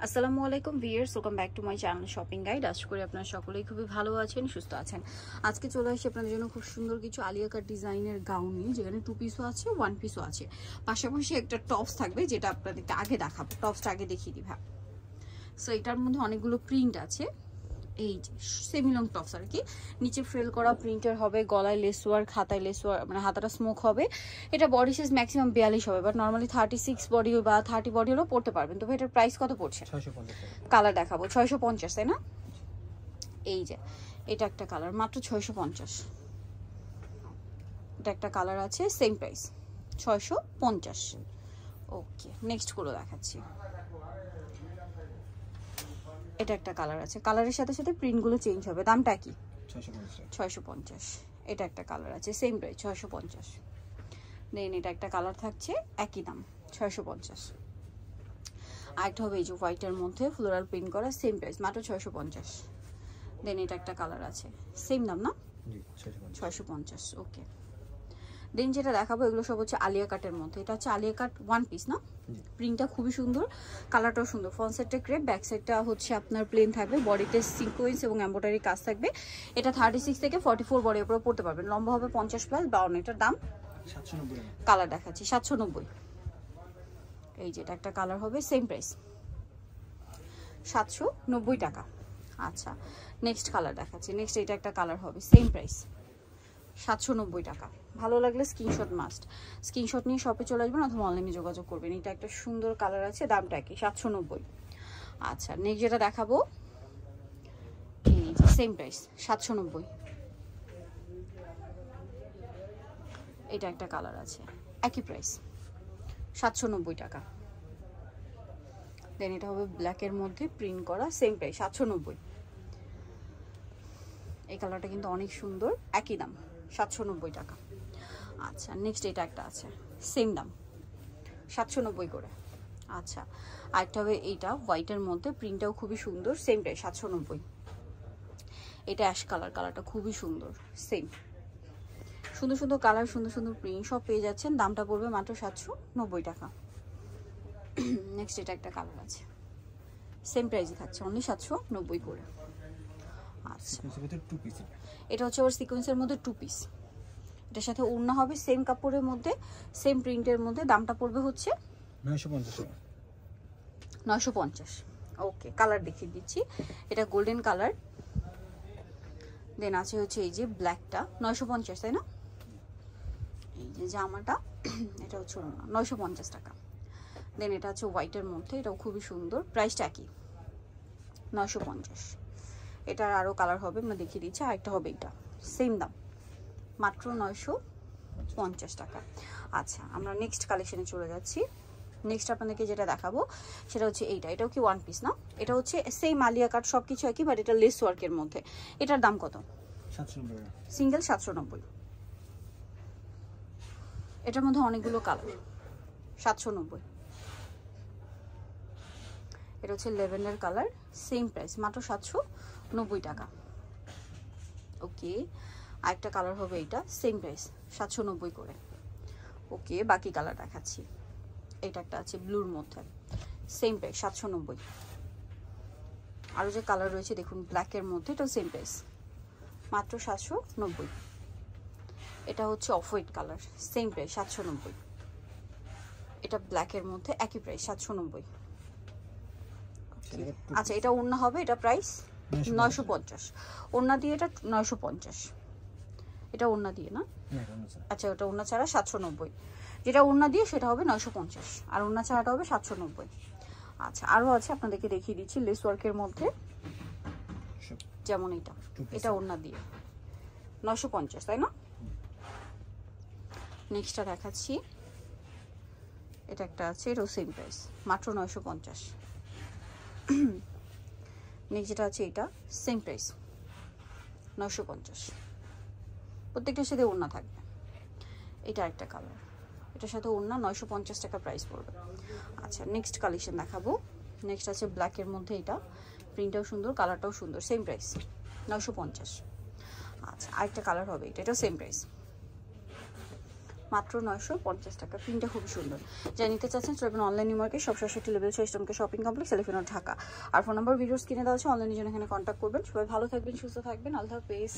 আসসালামু আলাইকুম viewers, welcome back to my channel shopping guide. আশা করি আপনারা সকলেই খুবই ভালো আছেন, সুস্থ আছেন। আজকে চলে আসি আপনাদের জন্য খুব সুন্দর কিছু আলিয়া কাট ডিজাইনের গাউন নিয়ে, যেখানে 2 পিসও আছে, 1 পিসও আছে। পাশাপাশি একটা টপস থাকবে, যেটা আপনাদেরকে আগে দেখাবো। টপসটা আগে দেখিয়ে দিই। সো এটার মধ্যে অনেকগুলো প্রিন্ট আছে। এই যে সেমি লং টপস আর কি, নিচে ফ্রিল করা প্রিন্টার হবে, গলায় লেস ওয়ার্ক, হাতায় লেস ওয়ার্ক, মানে হাতাটা স্মোক হবে। এটা বডি সাইজ ম্যাক্সিমাম 42 হবে, বাট নর্মালি 36 বডি বা 30 বডি হলেও পড়তে পারবেন। তবে এটার প্রাইস কত পড়ছে? 650 টাকা। কালার দেখাবো 650, তাই না? এই যে এটা একটা কালার, মাত্র 650। এটা একটা কালার আছে, সেম প্রাইস 650। ওকে, নেক্সট গুলো দেখাচ্ছি। এটা একটা কালার আছে, কালারের সাথে সাথে প্রিন্টগুলো চেঞ্জ হবে। দামটা কি? 650। এটা একটা কালার আছে, সেম প্রাইস 650। দেন এটা একটা কালার থাকছে, একই দাম 650। আরেকটা হবে এই যে হোয়াইটের মধ্যে ফ্লোরাল প্রিন্ট করা, সেম প্রাইস মাত্র 650। দেন এটা একটা কালার আছে, সেম দাম না? 650। ওকে, দেন যেটা দেখাবো এগুলো সব হচ্ছে আলিয়া কাটের মধ্যে। এটা হচ্ছে আলিয়া কাট 1 পিস না? প্রিন্টটা খুবই সুন্দর, কালারটাও সুন্দর। ফ্রন্ট সাইডটা ক্রেপ, ব্যাক সাইডটা হচ্ছে আপনার প্লেন থাকবে, বডিতে সিকোয়েন্স এবং এমব্রয়ডারি কাজ থাকবে। এটা 36 থেকে 44 বডির উপরে পড়তে পারবেন, লম্বা হবে 50 প্লাস 52। এটার দাম 790। কালার দেখাচ্ছি 790। এই যে এটা একটা কালার হবে, সেম প্রাইস 790 টাকা। আচ্ছা, নেক্সট কালার দেখাচ্ছি। নেক্সট এটা একটা কালার হবে, সেম প্রাইস 790 টাকা। ভালো লাগলে স্ক্রিনশট মাস্ট, স্ক্রিনশট নিয়ে শপে চলে আসবেন অথবা অনলাইনে যোগাযোগ করবেন। এটা একটা সুন্দর কালার আছে, দামটা কি? 790। আচ্ছা, নেক্সট যেটা দেখাবো এই যে সেম প্রাইস 790। এটা একটা কালার আছে, একই প্রাইস 790 টাকা। দেন এটা হবে ব্ল্যাকের মধ্যে প্রিন্ট করা, সেম প্রাইস 790। এই কালারটা কিন্তু অনেক সুন্দর, একই দাম 790 টাকা। আচ্ছা, নেক্সট এটা একটা আছে, সেম দাম 790 করে। আচ্ছা, আরেকটা হবে এইটা হোয়াইটের মধ্যে, প্রিন্টটাও খুবই সুন্দর, সেম প্রাইস 790। এটা অ্যাশ কালার, কালারটা খুবই সুন্দর, সেম। সুন্দর সুন্দর কালার, সুন্দর সুন্দর প্রিন্ট সব পেয়ে যাচ্ছেন। দামটা পড়বে মাত্র 790 টাকা। নেক্সট এটা একটা কালার আছে, সেম প্রাইসে থাকছে, অনলি 790 করে। আচ্ছা, এটা হচ্ছে আবার সিকোয়েন্সের মধ্যে 2 পিস। এটার সাথে ওড়না হবে সেম কাপড়ের মধ্যে, সেম প্রিন্টের মধ্যে। দামটা পড়বে হচ্ছে 950। ওকে, কালার দেখিয়ে দিচ্ছি। এটা গোল্ডেন কালার, দেন আছে হচ্ছে এই যে ব্ল্যাকটা, 950 তাই না? এই যে জামাটা, এটা হচ্ছে 950 টাকা। দেন এটা হচ্ছে হোয়াইটের মধ্যে, এটাও খুবই সুন্দর, প্রাইসটা কি? 950। এটার আরও কালার হবে, আমরা দেখিয়ে দিচ্ছি। আরেকটা হবে এটা, সেম দাম, মাত্র 950 টাকা। আচ্ছা, আমরা নেক্সট কালেকশনে চলে যাচ্ছি। নেক্সট আপনাদেরকে যেটা দেখাবো সেটা হচ্ছে এইটা। এটাও কি 1 পিস না? এটা হচ্ছে সেম আলিয়া কাট, সব কিছু একই, বাট এটা লেস ওয়ার্কের মধ্যে। এটার দাম কত? 790। সিঙ্গেল 790। এটার মধ্যে অনেকগুলো কালার, 790। এটা হচ্ছে ল্যাভেন্ডার কালার, সেম প্রাইস মাত্র 790 টাকা। ওকে, আরেকটা কালার হবে এইটা, সেম প্রাইস 790 করে। ওকে, বাকি কালার দেখাচ্ছি। এটা একটা আছে ব্লুর মধ্যে, সেম প্রাইস 790। আরও যে কালার রয়েছে দেখুন ব্ল্যাকের মধ্যে, এটাও সেম প্রাইস মাত্র 790। এটা হচ্ছে off white colour, same price 790। এটা ব্ল্যাকের মধ্যে, একই প্রাইস 790। আচ্ছা, এটা ওড়না হবে, এটা প্রাইস 950। ওড়না দিয়ে এটা 950। এটা ওড়না দিয়ে না? আচ্ছা, ওটা ওড়না ছাড়া 790। যেটা ওড়না দিয়ে সেটা হবে 950, আর ওড়না ছাড়াটা হবে 790। আচ্ছা, আরও আছে, আপনাদেরকে দেখিয়ে দিচ্ছি লেস ওয়ার্কের মধ্যে, যেমন এটা, এটা ওড়না দিয়ে 950 তাই না? নেক্সটটা দেখাচ্ছি। এটা একটা আছে, এটাও সেম প্রাইস মাত্র 950। নেক্সট যেটা আছে এটা, সেম প্রাইস 950। প্রত্যেকটার সাথে ওড়না থাকবে। এটা একটা কালার, এটার সাথে ওড়না, 950 টাকা প্রাইস পড়বে। আচ্ছা, নেক্সট কালেকশন দেখাবো। নেক্সট আছে ব্ল্যাকের মধ্যে, এটা প্রিন্টটাও সুন্দর, কালারটাও সুন্দর, সেম প্রাইস 950। আচ্ছা, আরেকটা কালার হবে এটা, এটাও সেম প্রাইস মাত্র 950 টাকা। প্রিন্টটা খুব সুন্দর। যা নিতে চাচ্ছেন চলবেন অনলাইন নিউমার্কেট, সব 67 লেভেল 6 ইসলামকে shopping complex, elephant road, Dhaka. আর ফোন নাম্বার ভিডিওস কিনে দেওয়া আছে, অনলাইনে জন্য এখানে কন্ট্যাক্ট করবেন। সবাই ভালো থাকবেন, সুস্থ থাকবেন, আল্লাহ হাফেজ।